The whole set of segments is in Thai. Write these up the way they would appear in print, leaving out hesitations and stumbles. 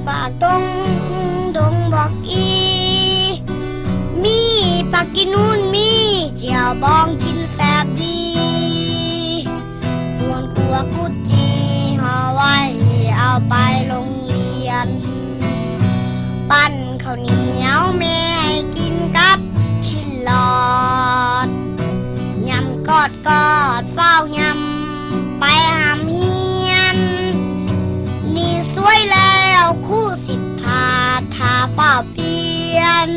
ฝากดงบอกอีมีผักกินนู่นมีเจียวบองกินแซ่บดีส่วนขัวกุดจีห่อไว้เอาไปโรงเรียนปั้นข้าวเหนียวแม่ให้กินกับชิ้นหลอดยำกอดเฝ้ายำไปหามเฮียนนี่สวยแล้วคู่สิทธาทาเฝ้าเปลี่ยน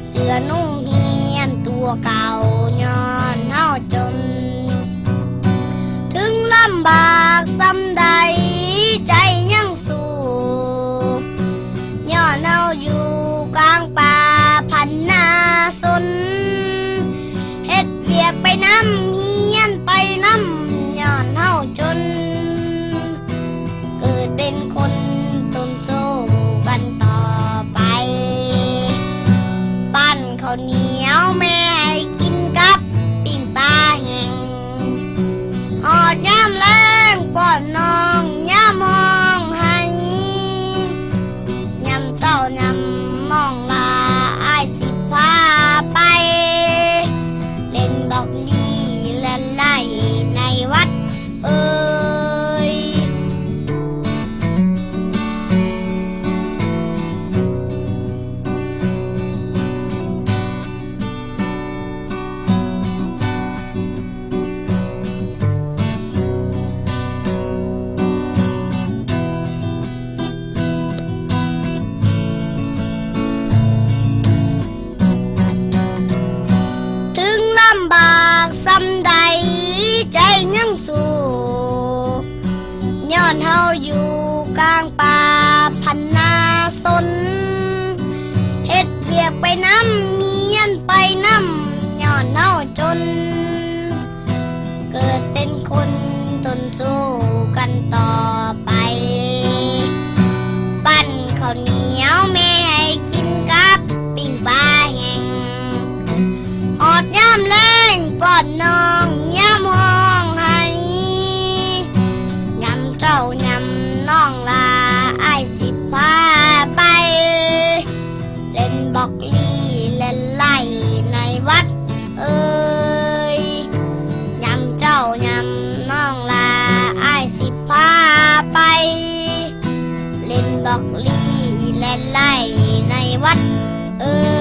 เสื้อนุ่งเฮียนตัวเก่าย้อนเฮาจนถึงลำบากซ้ำใดใจยังสู้ย้อนเฮาอยู่กลางป่าพันนาสนเฮ็ดเวียกไปน้ำเฮียนไปน้ำย้อนเฮาจนเกิดเป็นคนต้นสู้กันต่อไปปั้นข้าวเหนียวแม่ให้กินกับปิ้งปลาแห้งหอดยามแล้งป้อนน้องยามห้องให้ยำเจ้ายำมองลาอ้ายสิพาไปเล่นดอกลีเล่นไล่ในวัดเอ้ยถึงลำบากซ้ำใดใจยังสู้ย้อนเฮาอยู่กลางป่าพันนาสนเฮ็ดเวียกไปน้ำเมียนไปน้ำย้อนเฮาจนเกิดเป็นคนทนสู้กันต่อไปปั้นข้าวเหนียวแม่ให้กินกับปิ้งปลาแห้งหอดยามแล้งป้อนน้องยามห้องให้ยำเจ้ายำน้องลาอ้ายสิพาไปเล่นบอกลีเล่นไล่ในวัดเอ้ยยำเจ้ายำน้องลาอ้ายสิพาไปเล่นบอกลีเล่นไล่ในวัดเอ้ย